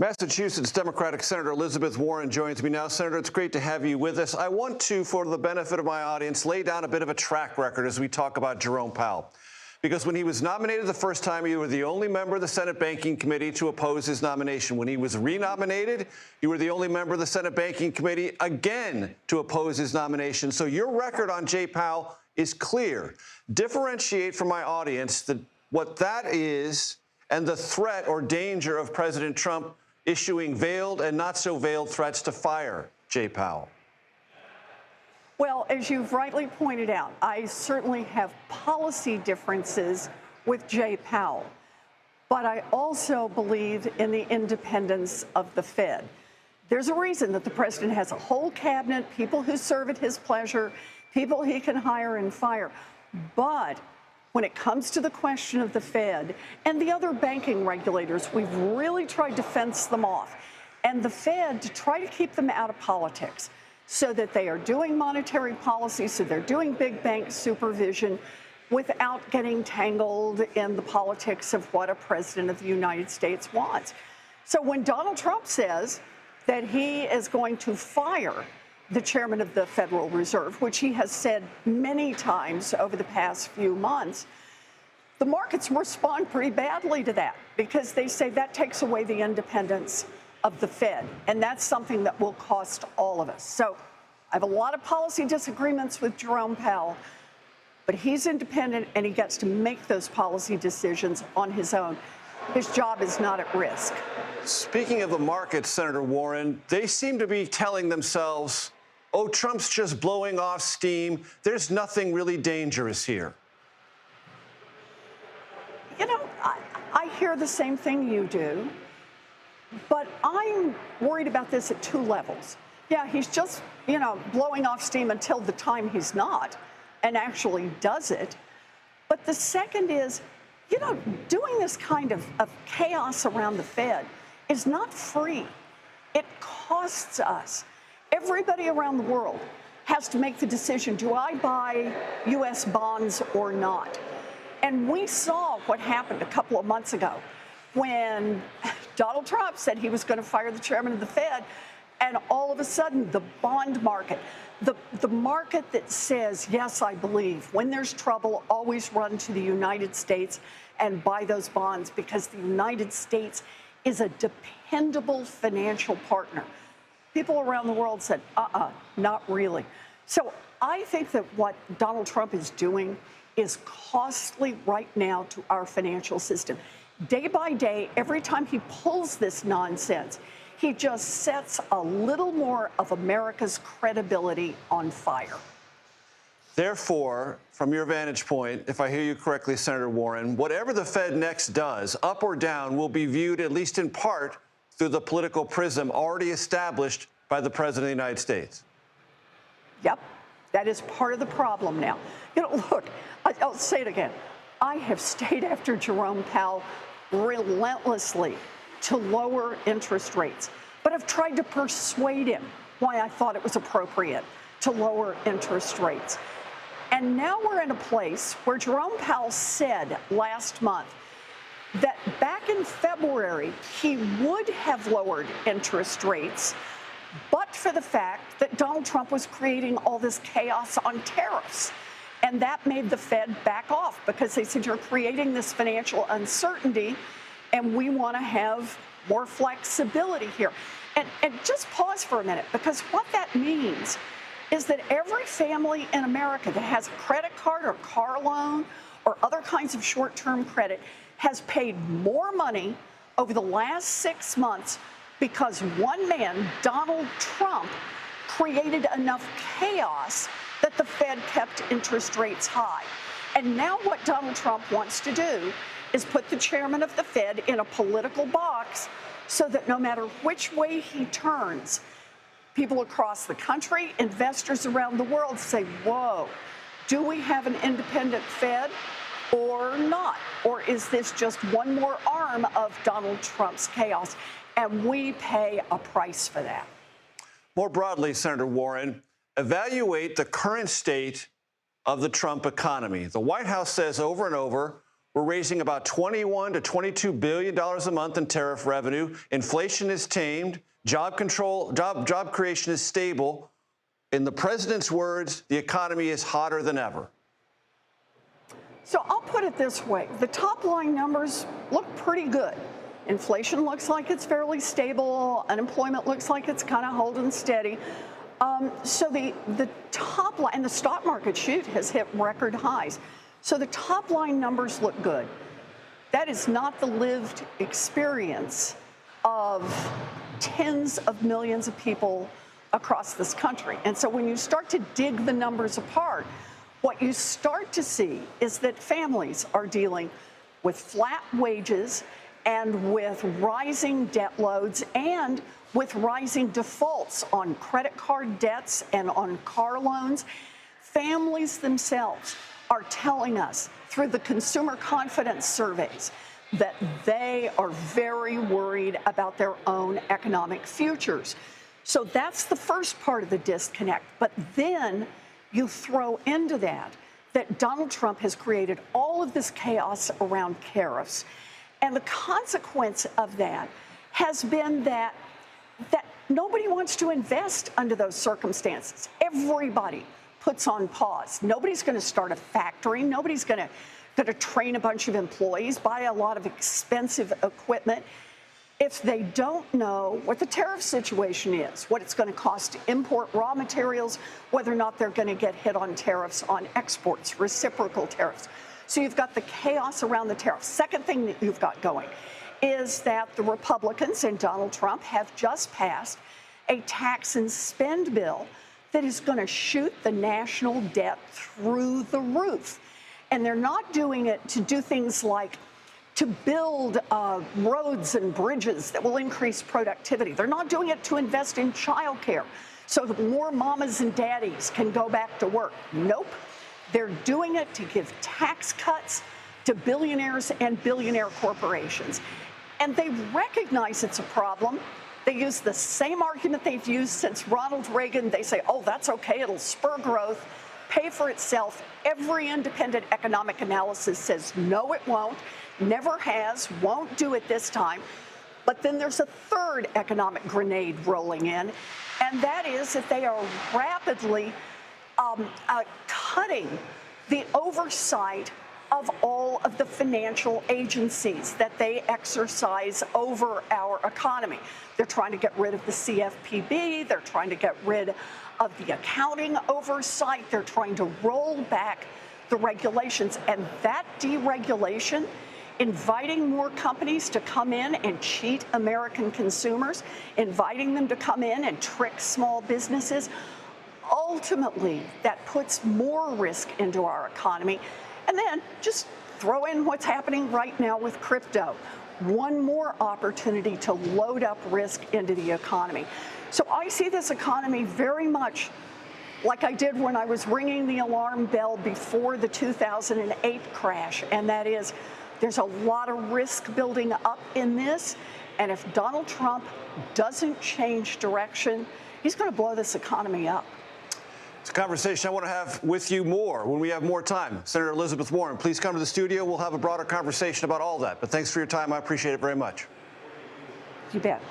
Massachusetts Democratic Senator Elizabeth Warren joins me now. Senator, it's great to have you with us. I want to, for the benefit of my audience, lay down a bit of a track record as we talk about Jerome Powell. Because when he was nominated the first time, you were the only member of the Senate Banking Committee to oppose his nomination. When he was renominated, you were the only member of the Senate Banking Committee again to oppose his nomination. So your record on Jay Powell is clear. Differentiate for my audience what that is and the threat or danger of President Trump issuing veiled and not so veiled threats to fire Jay Powell. Well, as you've rightly pointed out, I certainly have policy differences with Jay Powell, but I also believe in the independence of the Fed. There's a reason that the president has a whole cabinet, people who serve at his pleasure, people he can hire and fire. But when it comes to the question of the Fed and the other banking regulators, we've really tried to fence them off. And the Fed, to try to keep them out of politics so that they are doing monetary policy, so they're doing big bank supervision without getting tangled in the politics of what a president of the United States wants. So when Donald Trump says that he is going to fire the chairman of the Federal Reserve, which he has said many times over the past few months, the markets respond pretty badly to that because they say that takes away the independence of the Fed. And that's something that will cost all of us. So I have a lot of policy disagreements with Jerome Powell, but he's independent and he gets to make those policy decisions on his own. His job is not at risk. Speaking of the markets, Senator Warren, they seem to be telling themselves, oh, Trump's just blowing off steam. There's nothing really dangerous here. You know, I hear the same thing you do, but I'm worried about this at two levels. Yeah, he's just, blowing off steam until the time he's not and actually does it. But the second is, doing this kind of chaos around the Fed is not free. It costs us. Everybody around the world has to make the decision, do I buy U.S. bonds or not? And we saw what happened a couple of months ago when Donald Trump said he was going to fire the chairman of the Fed, and all of a sudden the bond market, the market that says, yes, I believe, when there's trouble, always run to the United States and buy those bonds because the United States is a dependable financial partner. People around the world said, not really. So I think that what Donald Trump is doing is costly right now to our financial system. Day by day, every time he pulls this nonsense, he just sets a little more of America's credibility on fire. Therefore, from your vantage point, if I hear you correctly, Senator Warren, whatever the Fed next does, up or down, will be viewed, at least in part, through the political prism already established by the President of the United States. Yep, that is part of the problem now. Look, I'll say it again. I have stayed after Jerome Powell relentlessly to lower interest rates, but I've tried to persuade him why I thought it was appropriate to lower interest rates. And now we're in a place where Jerome Powell said last month that back in February, he would have lowered interest rates, but for the fact that Donald Trump was creating all this chaos on tariffs. And that made the Fed back off because they said, you're creating this financial uncertainty, and we want to have more flexibility here. And just pause for a minute, because what that means is that every family in America that has a credit card or car loan or other kinds of short-term credit has paid more money over the last 6 months because one man, Donald Trump, created enough chaos that the Fed kept interest rates high. And now what Donald Trump wants to do is put the chairman of the Fed in a political box so that no matter which way he turns, people across the country, investors around the world say, whoa, do we have an independent Fed or not? Or is this just one more arm of Donald Trump's chaos? And we pay a price for that. More broadly, Senator Warren, evaluate the current state of the Trump economy. The White House says over and over, We're raising about $21 to $22 billion a month in tariff revenue. Inflation is tamed. Job creation is stable. In the president's words, the economy is hotter than ever. So I'll put it this way. The top line numbers look pretty good. Inflation looks like it's fairly stable. Unemployment looks like it's kind of holding steady. So the top line, and the stock market, has hit record highs. So the top line numbers look good. That is not the lived experience of tens of millions of people across this country. And so when you start to dig the numbers apart, what you start to see is that families are dealing with flat wages and with rising debt loads and with rising defaults on credit card debts and on car loans. Families themselves are telling us through the consumer confidence surveys that they are very worried about their own economic futures. So that's the first part of the disconnect. But then you throw into that Donald Trump has created all of this chaos around tariffs. And the consequence of that has been that nobody wants to invest under those circumstances. Everybody puts on pause. Nobody's going to start a factory. Nobody's going to train a bunch of employees, buy a lot of expensive equipment, if they don't know what the tariff situation is, what it's going to cost to import raw materials, whether or not they're going to get hit on tariffs on exports, reciprocal tariffs. So you've got the chaos around the tariffs. Second thing that you've got going is that the Republicans and Donald Trump have just passed a tax and spend bill that is going to shoot the national debt through the roof. And they're not doing it to do things like to build roads and bridges that will increase productivity. They're not doing it to invest in childcare so that more mamas and daddies can go back to work. Nope. They're doing it to give tax cuts to billionaires and billionaire corporations. And they recognize it's a problem. They use the same argument they've used since Ronald Reagan. They say, oh, that's okay, it'll spur growth, pay for itself. Every independent economic analysis says, no, it won't, never has, won't do it this time. But then there's a third economic grenade rolling in, and that is that they are rapidly cutting the oversight of all of the financial agencies that they exercise over our economy. They're trying to get rid of the CFPB. They're trying to get rid of the accounting oversight. They're trying to roll back the regulations. And that deregulation, inviting more companies to come in and cheat American consumers, inviting them to come in and trick small businesses, ultimately that puts more risk into our economy. And then just throw in what's happening right now with crypto. One more opportunity to load up risk into the economy. So I see this economy very much like I did when I was ringing the alarm bell before the 2008 crash. And that is, there's a lot of risk building up in this. And if Donald Trump doesn't change direction, he's going to blow this economy up. It's a conversation I want to have with you more when we have more time. Senator Elizabeth Warren, please come to the studio. We'll have a broader conversation about all that. But thanks for your time. I appreciate it very much. You bet.